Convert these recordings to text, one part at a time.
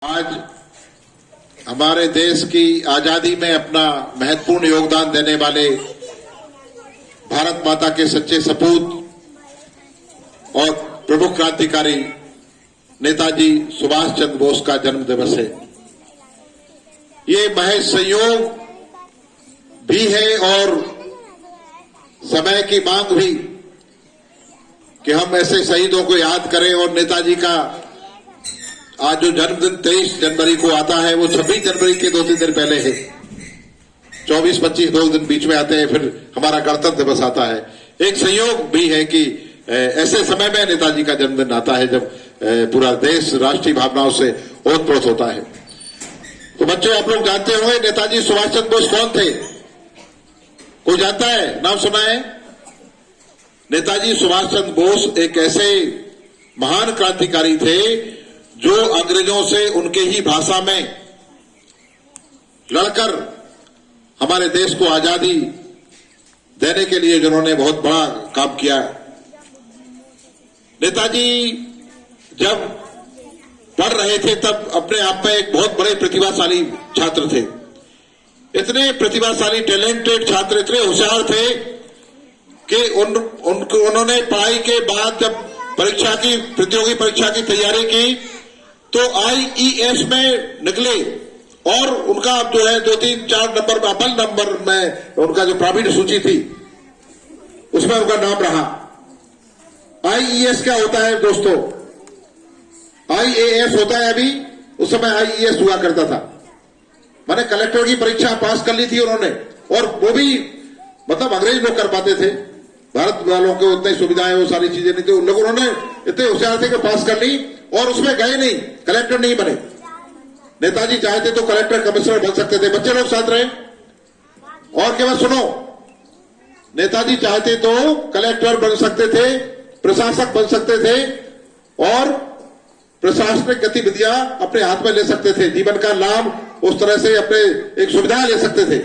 आज हमारे देश की आजादी में अपना महत्वपूर्ण योगदान देने वाले भारत माता के सच्चे सपूत और प्रमुख क्रांतिकारी नेताजी सुभाष चंद्र बोस का जन्म दिवस है। ये महज संयोग भी है और समय की मांग भी कि हम ऐसे शहीदों को याद करें। और नेताजी का आज जो जन्मदिन 23 जनवरी को आता है वो 26 जनवरी के 2-3 दिन पहले है। 24-25 2 दिन बीच में आते हैं, फिर हमारा गणतंत्र दिवस आता है। एक संयोग भी है कि ऐसे समय में नेताजी का जन्मदिन आता है जब पूरा देश राष्ट्रीय भावनाओं से ओतप्रोत होता है। तो बच्चों, आप लोग जानते होंगे नेताजी सुभाष चंद्र बोस कौन थे? कोई जानता है? नाम सुना है? नेताजी सुभाष चंद्र बोस एक ऐसे महान क्रांतिकारी थे जो अंग्रेजों से उनके ही भाषा में लड़कर हमारे देश को आजादी देने के लिए जिन्होंने बहुत बड़ा काम किया। नेताजी जब पढ़ रहे थे तब अपने आप में एक बहुत बड़े प्रतिभाशाली छात्र थे। इतने प्रतिभाशाली टैलेंटेड छात्र, इतने होशियार थे कि उन्होंने पढ़ाई के बाद जब प्रतियोगी परीक्षा की तैयारी की तो IES में निकले और उनका जो है 2-3-4 नंबर में अव्वल नंबर में उनका जो प्रावीण्य सूची थी उसमें उनका नाम रहा। IES क्या होता है दोस्तों? IAS होता है अभी, उस समय IES हुआ करता था। मैंने कलेक्टर की परीक्षा पास कर ली थी उन्होंने, और वो भी मतलब अंग्रेज लोग कर पाते थे, भारत वालों को उतनी सुविधाएं वो सारी चीजें नहीं थी। उन लोगों ने इतने होशियार थे कि पास कर ली और उसमें गए नहीं, कलेक्टर नहीं बने। नेताजी चाहते तो कलेक्टर कमिश्नर बन सकते थे। बच्चे लोग साथ रहे और केवल सुनो, नेताजी चाहते तो कलेक्टर बन सकते थे, प्रशासक बन सकते थे और प्रशासनिक गतिविधियां अपने हाथ में ले सकते थे। जीवन का लाभ उस तरह से अपने एक सुविधाएं ले सकते थे,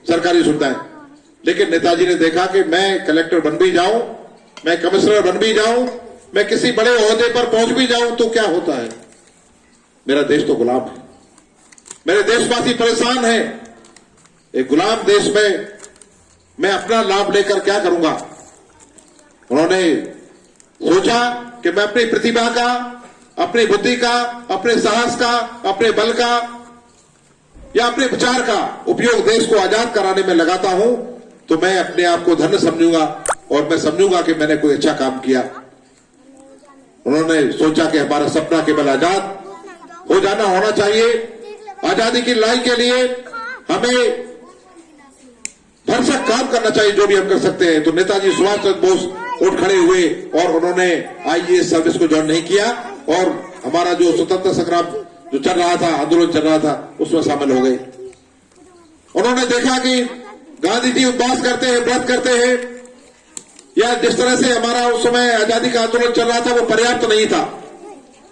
सरकारी सुविधाएं। लेकिन नेताजी ने देखा कि मैं कलेक्टर बन भी जाऊं, मैं कमिश्नर बन भी जाऊं, मैं किसी बड़े ओहदे पर पहुंच भी जाऊं तो क्या होता है? मेरा देश तो गुलाम है, मेरे देशवासी परेशान हैं। एक गुलाम देश में मैं अपना लाभ लेकर क्या करूंगा? उन्होंने सोचा कि मैं अपनी प्रतिभा का, अपनी बुद्धि का, अपने साहस का, अपने बल का या अपने विचार का उपयोग देश को आजाद कराने में लगाता हूं तो मैं अपने आप को धन्य समझूंगा और मैं समझूंगा कि मैंने कोई अच्छा काम किया। उन्होंने सोचा कि हमारा सपना केवल आजाद हो जाना होना चाहिए। आजादी की लड़ाई के लिए हमें भरसक काम करना चाहिए, जो भी हम कर सकते हैं। तो नेताजी सुभाष चंद्र बोस उठ खड़े हुए और उन्होंने IAS सर्विस को ज्वाइन नहीं किया और हमारा जो स्वतंत्र संग्राम जो चल रहा था, आंदोलन चल रहा था, उसमें शामिल हो गए। उन्होंने देखा कि गांधी जी उपवास करते हैं, व्रत करते हैं, या जिस तरह से हमारा उस समय आजादी का आंदोलन चल रहा था वो पर्याप्त नहीं था।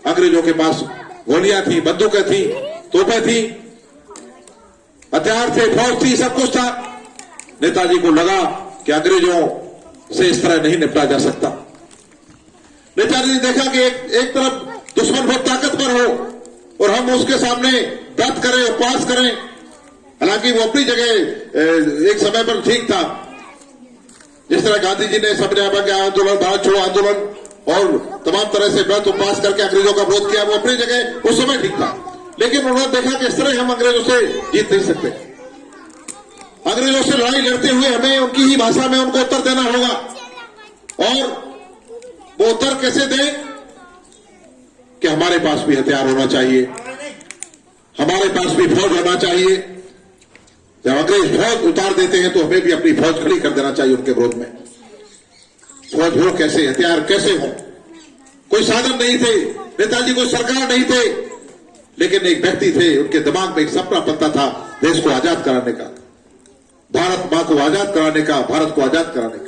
अंग्रेजों के पास गोलियां थी, बंदूकें थी, तोपें थी, हथियार थे, फौज थी, सब कुछ था। नेताजी को लगा कि अंग्रेजों से इस तरह नहीं निपटा जा सकता। नेताजी ने देखा कि एक तरफ दुश्मन बहुत ताकतवर हो और हम उसके सामने व्रत करें, उपवास करें। हालांकि वो अपनी जगह एक समय पर ठीक था। जिस तरह गांधी जी ने सत्याग्रह के आंदोलन, भारत छोड़ो आंदोलन और तमाम तरह से व्रत उपवास करके अंग्रेजों का विरोध किया, वो अपनी जगह उस समय ठीक था। लेकिन उन्होंने देखा कि इस तरह हम अंग्रेजों से जीत नहीं सकते। अंग्रेजों से लड़ाई लड़ते हुए हमें उनकी ही भाषा में उनको उत्तर देना होगा। और वो उत्तर कैसे दें? कि हमारे पास भी हथियार होना चाहिए, हमारे पास भी फौज होना चाहिए। जब अंग्रेज फौज उतार देते हैं तो हमें भी अपनी फौज खड़ी कर देना चाहिए उनके विरोध में। फौज हो कैसे, हथियार कैसे हो? कोई साधन नहीं थे, नेताजी कोई सरकार नहीं थे, लेकिन एक व्यक्ति थे, उनके दिमाग में एक सपना पलता था देश को आजाद कराने का, भारत मां को आजाद कराने का, भारत को आजाद कराने का।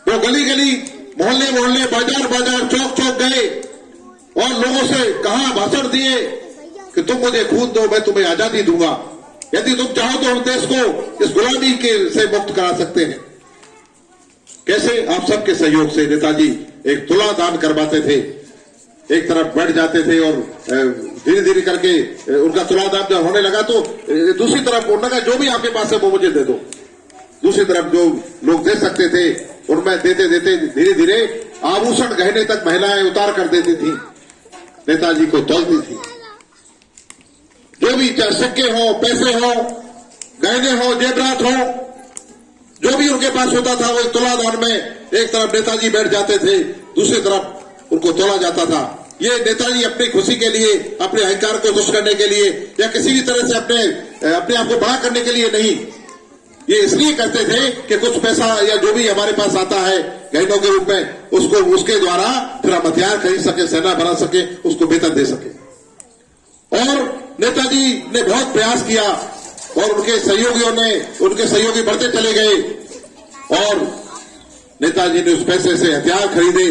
वो गली गली, मोहल्ले मोहल्ले, बाजार बाजार, चौक चौक गए और लोगों से कहा, भाषण दिए कि तुम मुझे खून दो, मैं तुम्हें आजादी दूंगा। यदि तुम चाहो तो हम देश को इस गुलामी के से मुक्त करा सकते हैं। कैसे? आप सबके सहयोग से नेताजी एक तुला दान करवाते थे एक तरफ बैठ जाते थे और धीरे धीरे करके उनका तुलादाम जब होने लगा तो दूसरी तरफ उन्होंने कहा जो भी आपके पास है वो मुझे दे दो। दूसरी तरफ जो लोग दे सकते थे उनमें देते देते धीरे धीरे आभूषण गहने तक महिलाएं उतार कर देती थी, नेताजी को तौलती थी। जो भी चाहे सिक्के हो, पैसे हो, गहने हो, जेवरात हो, जो भी उनके पास होता था वो तुलादान में एक तरफ नेताजी बैठ जाते थे, दूसरी तरफ उनको तोला जाता था। ये नेताजी अपनी खुशी के लिए, अपने अहंकार को खुश करने के लिए या किसी भी तरह से अपने आप को बड़ा करने के लिए नहीं, ये इसलिए करते थे कि कुछ पैसा या जो भी हमारे पास आता है गहनों के रूप में उसको उसके द्वारा फिर हम हथियार खरीद सके, सेना बना सके, उसको वेतन दे सके। और नेताजी ने बहुत प्रयास किया और उनके सहयोगी बढ़ते चले गए और नेताजी ने उस पैसे से हथियार खरीदे,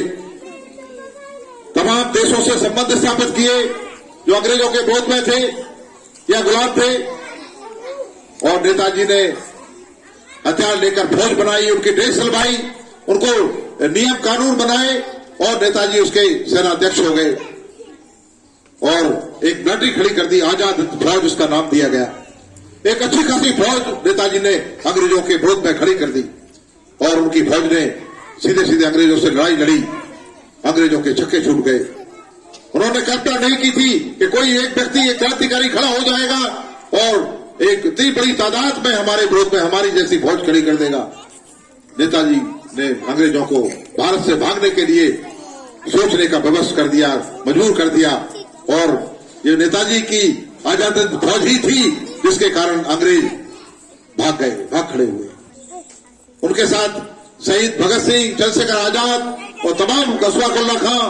तमाम देशों से संबंध स्थापित किए जो अंग्रेजों के विरोध में थे या गुलाम थे, और नेताजी ने हथियार लेकर फौज बनाई, उनकी ड्रेस सिलवाई, उनको नियम कानून बनाए और नेताजी उसके सेनाध्यक्ष हो गए और एक मिलिट्री खड़ी कर दी, आजाद फौज उसका नाम दिया गया। एक अच्छी खासी फौज नेताजी ने अंग्रेजों के विरोध में खड़ी कर दी और उनकी फौज ने सीधे सीधे अंग्रेजों से लड़ाई लड़ी, अंग्रेजों के छक्के छूट गए। उन्होंने कल्पना नहीं की थी कि कोई एक व्यक्ति, एक क्रांतिकारी खड़ा हो जाएगा और एक इतनी बड़ी तादाद में हमारे विरोध में हमारी जैसी फौज खड़ी कर देगा। नेताजी ने अंग्रेजों को भारत से भागने के लिए सोचने का विवश कर दिया, मजबूर कर दिया और ये नेताजी की आजाद फौज ही थी जिसके कारण अंग्रेज भाग गए, भाग खड़े हुए। उनके साथ शहीद भगत सिंह, चंद्रशेखर आजाद और तमाम अशफाकुल्लाह खां,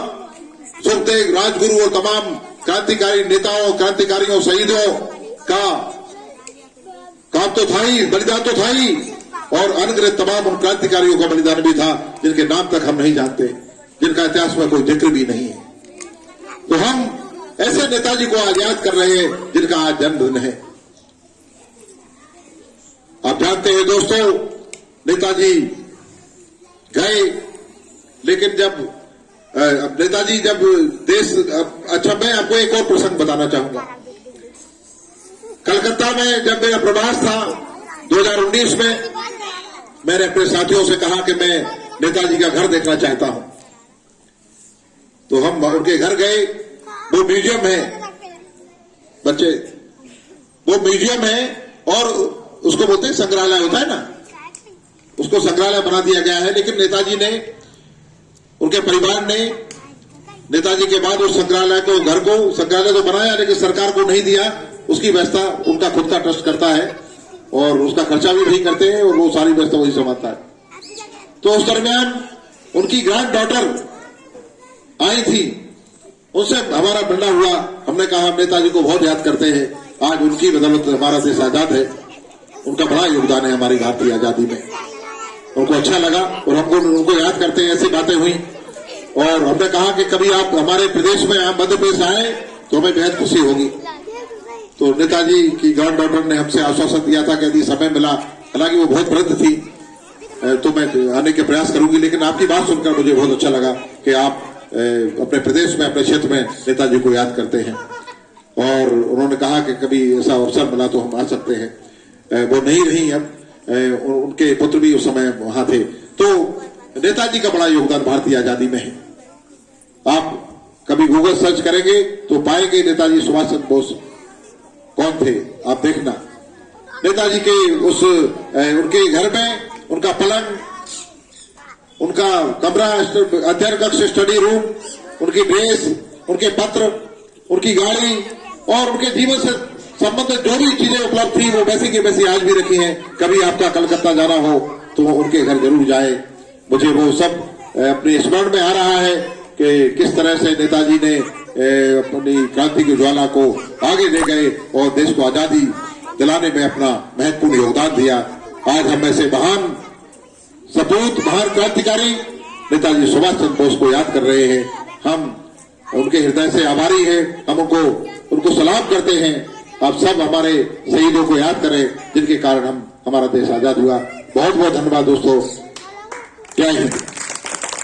सुखदेव, राजगुरु और तमाम क्रांतिकारी नेताओं, क्रांतिकारियों, शहीदों का काम तो था ही, बलिदान तो था ही, और अनगिनत तमाम उन क्रांतिकारियों का बलिदान भी था जिनके नाम तक हम नहीं जानते, जिनका इतिहास में कोई जिक्र भी नहीं है। तो हम ऐसे नेताजी को आज याद कर रहे हैं जिनका आज जन्मदिन है। आप जानते हैं दोस्तों, नेताजी गए, लेकिन जब नेताजी जब देश, अच्छा मैं आपको एक और प्रसंग बताना चाहूंगा। कलकत्ता में जब मेरा प्रवास था 2019 में, मैंने अपने साथियों से कहा कि मैं नेताजी का घर देखना चाहता हूं। तो हम उनके घर गए, वो म्यूजियम है, बच्चे, वो म्यूजियम है और उसको बोलते हैं संग्रहालय होता है ना, उसको संग्रहालय बना दिया गया है। लेकिन नेताजी ने, उनके परिवार ने नेताजी के बाद उस संग्रहालय को, घर को, संग्रहालय तो बनाया लेकिन सरकार को नहीं दिया, उसकी व्यवस्था उनका खुद का ट्रस्ट करता है और उसका खर्चा भी वही करते हैं और वो सारी व्यवस्था वही संभालता है। तो उस दरमियान उनकी ग्रैंड डॉटर आई थी, उनसे हमारा मिलना हुआ। हमने कहा हम नेताजी को बहुत याद करते हैं, आज उनकी बदौलत हमारा देश आजाद है, उनका बड़ा योगदान है हमारी भारतीय आजादी में। उनको अच्छा लगा और हमको उनको याद करते हैं, ऐसी बातें हुई। और हमने कहा कि कभी आप हमारे प्रदेश में, आप मध्य प्रदेश आए तो हमें बेहद खुशी होगी। तो नेताजी की ग्रैंड डॉटर ने हमसे आश्वासन दिया था कि यदि समय मिला, हालांकि वो बहुत वृद्ध थी, तो मैं आने के प्रयास करूंगी। लेकिन आपकी बात सुनकर मुझे बहुत अच्छा लगा कि आप अपने प्रदेश में, अपने क्षेत्र में नेताजी को याद करते हैं। और उन्होंने कहा कि कभी ऐसा अवसर मिला तो हम आ सकते हैं। वो नहीं रही अब, उनके पुत्र भी उस समय वहां थे। तो नेताजी का बड़ा योगदान भारतीय आजादी में है। आप कभी गूगल सर्च करेंगे तो पाएंगे नेताजी सुभाष चंद्र बोस कौन थे, आप देखना। नेताजी के उस उनके घर में उनका पलंग, उनका कमरा, अध्ययन कक्ष, स्टडी रूम, उनकी ड्रेस, उनके पत्र, उनकी गाड़ी और उनके जीवन से संबंधित जो भी चीजें उपलब्ध थी वो वैसी की वैसी आज भी रखी हैं। कभी आपका कलकत्ता जाना हो तो उनके घर जरूर जाए। मुझे वो सब अपने स्मरण में आ रहा है कि किस तरह से नेताजी ने अपनी क्रांति की ज्वाला को आगे ले गए और देश को आजादी दिलाने में अपना महत्वपूर्ण योगदान दिया। आज हम ऐसे महान सपूत, महान क्रांतिकारी नेताजी सुभाष चंद्र बोस को याद कर रहे हैं। हम उनके हृदय से आभारी हैं, हम उनको सलाम करते हैं। आप सब हमारे शहीदों को याद करें जिनके कारण हमारा देश आजाद हुआ। बहुत बहुत धन्यवाद दोस्तों, जय हिंद।